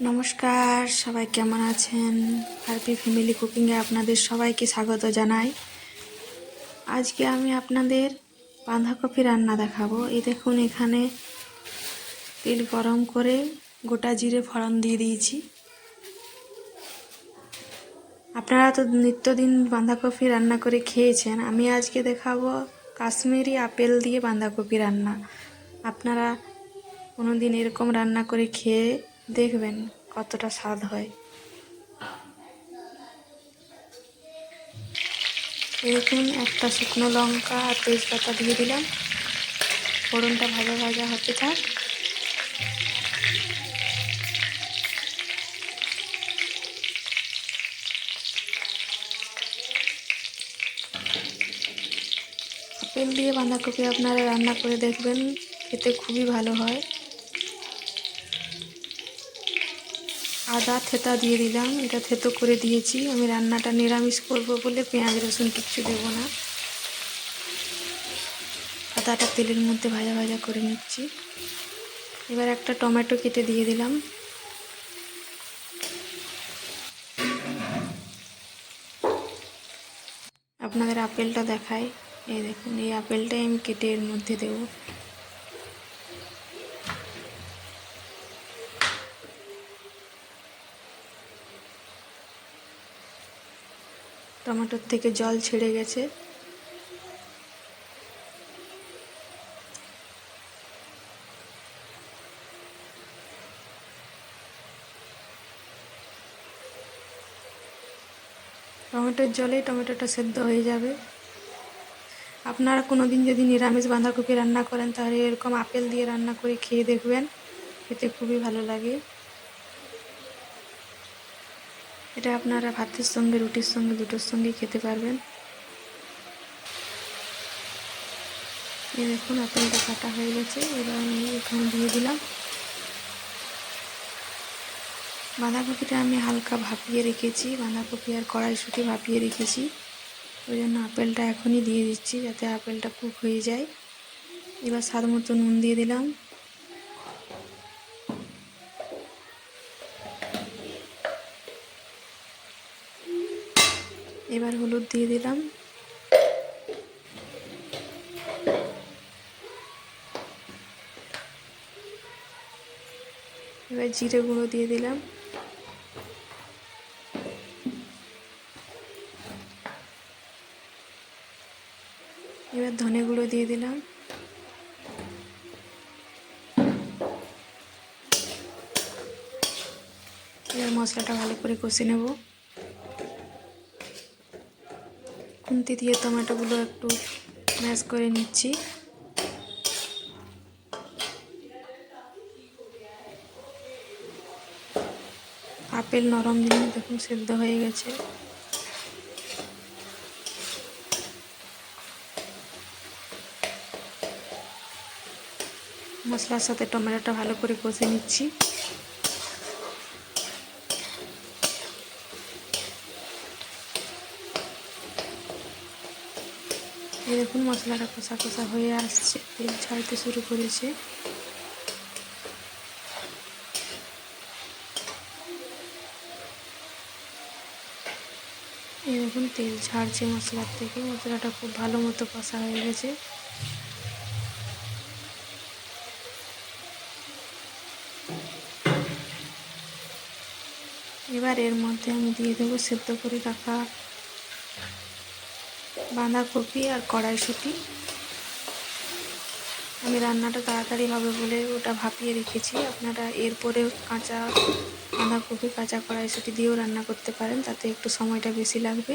নমস্কার, সবাই কেমন আছেন? হ্যাপি ফ্যামিলি কুকিংয়ে আপনাদের সবাইকে স্বাগত জানাই। আজকে আমি আপনাদের বাঁধাকপি রান্না দেখাবো। এই দেখুন, এখানে তেল গরম করে গোটা জিরে ফোড়ন দিয়ে দিয়েছি। আপনারা তো নিত্যদিন বাঁধাকপি রান্না করে খেয়েছেন। আমি আজকে দেখাবো কাশ্মীরি আপেল দিয়ে বাঁধাকপি রান্না। আপনারা কোনোদিন এরকম রান্না করে খেয়ে দেখবেন কতটা স্বাদ হয়। দেখুন, একটা শুকনো লঙ্কা আর তেজপাতা দিয়ে দিলাম। ফোড়নটা ভাজা ভাজা হতে থাক। আপেল দিয়ে বাঁধাকপি আপনারা রান্না করে দেখবেন, খেতে খুবই ভালো হয়। আদা থেতা দিয়ে দিলাম, এটা থেতো করে দিয়েছি। আমি রান্নাটা নিরামিষ করব বলে পেঁয়াজ রসুন কিচ্ছু দেবো না। আদাটা তেলের মধ্যে ভাজা ভাজা করে নিচ্ছি। এবার একটা টমেটো কেটে দিয়ে দিলাম। আপনাদের আপেলটা দেখাই। এই দেখুন, এই আপেলটাই আমি কেটে এর মধ্যে দেবো। টমেটোর থেকে জল ছেড়ে গেছে। টমেটোর জলেই টমেটোটা সেদ্ধ হয়ে যাবে। আপনারা কোনো দিন যদি নিরামিষ বাঁধাকপি রান্না করেন, তাহলে এরকম আপেল দিয়ে রান্না করে খেয়ে দেখবেন, খেতে খুবই ভালো লাগে। এটা আপনারা ভাতের সঙ্গে, রুটির সঙ্গে, দুটোর সঙ্গে খেতে পারবেন। এই দেখুন, আপেলটা কাটা হয়ে গেছে। এবার আমি এখানে দিয়ে দিলাম। বাঁধাকপিটা আমি হালকা ভাপিয়ে রেখেছি, বাঁধাকপি আর কড়াইশুঁটি ভাপিয়ে রেখেছি। ওই জন্য আপেলটা এখনই দিয়ে দিচ্ছি, যাতে আপেলটা কুক হয়ে যায়। এবার স্বাদ মতো নুন দিয়ে দিলাম। এবার হলুদ দিয়ে দিলাম। এবার জিরে গুঁড়ো দিয়ে দিলাম। এবার ধনে গুঁড়ো দিয়ে দিলাম। এবার মশলাটা ভালো করে কষে নেব। খুন্তি দিয়ে টমেটোগুলো একটু ম্যাশ করে নিচ্ছি। আপেল নরম জিনিস, দেখুন সেদ্ধ হয়ে গেছে। মশলার সাথে টমেটোটা ভালো করে কষে নিচ্ছি। এই দেখুন, মশলাটা কষা কষা হয়ে আসছে, তেল ছাড়তে শুরু করেছে। এই দেখুন, তেল ছাড়ছে মশলার থেকে। মশলাটা খুব ভালো মতো কষা হয়ে গেছে। এবার এর মধ্যে আমি দিয়ে দেবো সেদ্ধ করে রাখা বাঁধাকপি আর কড়াইশুঁটি। আমি রান্নাটা তাড়াতাড়ি হবে বলে ওটা ভাপিয়ে রেখেছি। আপনারা এরপরে কাঁচা বাঁধাকপি, কাঁচা কড়াইশুঁটি দিয়েও রান্না করতে পারেন, তাতে একটু সময়টা বেশি লাগবে।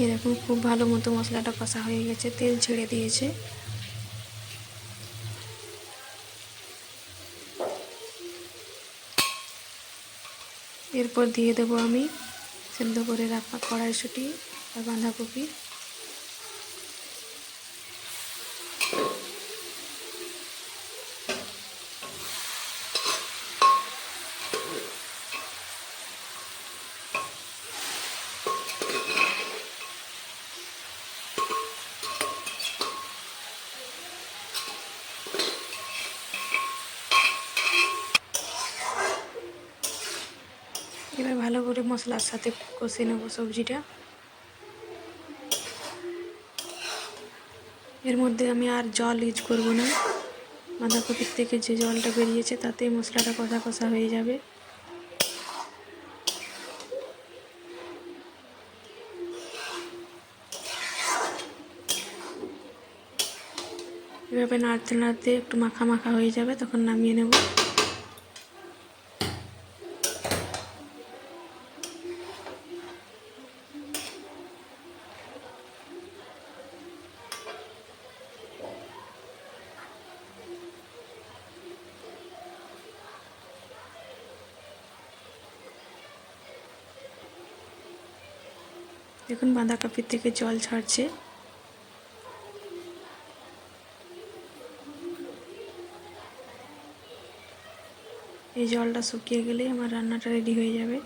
এই দেখুন, খুব ভালো মতো মশলাটা কষা হয়ে গেছে, তেল ছেড়ে দিয়েছে। এরপর দিয়ে দেবো আমি সেদ্ধ করে রাখা কড়াইশুঁটি আর বাঁধাকপি। মশলার সাথে কষে নেব সবজিটা। এর মধ্যে আমি আর জল ইউজ করব না, বাঁধাকপির থেকে যে জলটা বেরিয়েছে তাতেই মশলাটা কষা কষা হয়ে যাবে। এভাবে নাড়তে নাড়তে একটু মাখা মাখা হয়ে যাবে, তখন নামিয়ে নেব। দেখুন বাঁধাকপির থেকে জল ছাড়ছে। এই জলটা শুকিয়ে গেলেই আমার রান্নাটা রেডি হয়ে যাবে।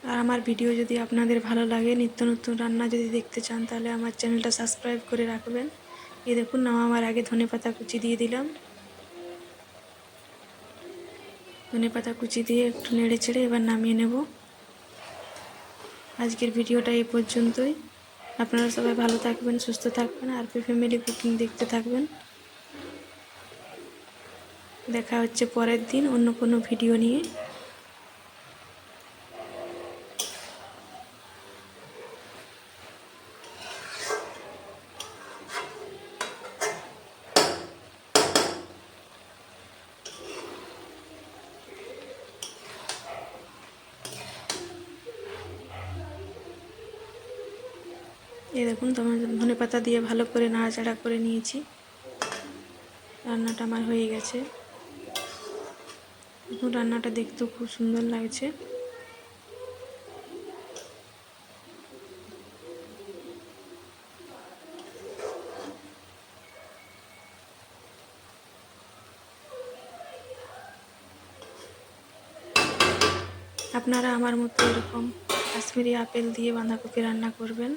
আর আমার ভিডিও যদি আপনাদের ভালো লাগে, নিত্য নতুন রান্না যদি দেখতে চান, তাহলে আমার চ্যানেলটা সাবস্ক্রাইব করে রাখবেন। এই দেখুন নামাবার আগে ধনেপাতা কুচি দিয়ে দিলাম। ধনেপাতা কুচি দিয়ে একটু নেড়ে চেড়ে এবার নামিয়ে নেব। আজকের ভিডিওটা এই পর্যন্তই। আপনারা সবাই ভালো থাকবেন, সুস্থ থাকবেন, আরপি ফ্যামিলি কুকিং দেখতে থাকবেন। দেখা হচ্ছে পরের দিন অন্য কোনো ভিডিও নিয়ে। এই দেখুন ধনেপাতা দিয়ে ভালো করে নাড়াচাড়া করে নিয়েছি। রান্নাটা আমার হয়ে গেছে। দেখুন রান্নাটা দেখতেও খুব সুন্দর লাগছে। আপনারা আমার মতো এরকম কাশ্মীরি আপেল দিয়ে বাঁধাকপি রান্না করবেন।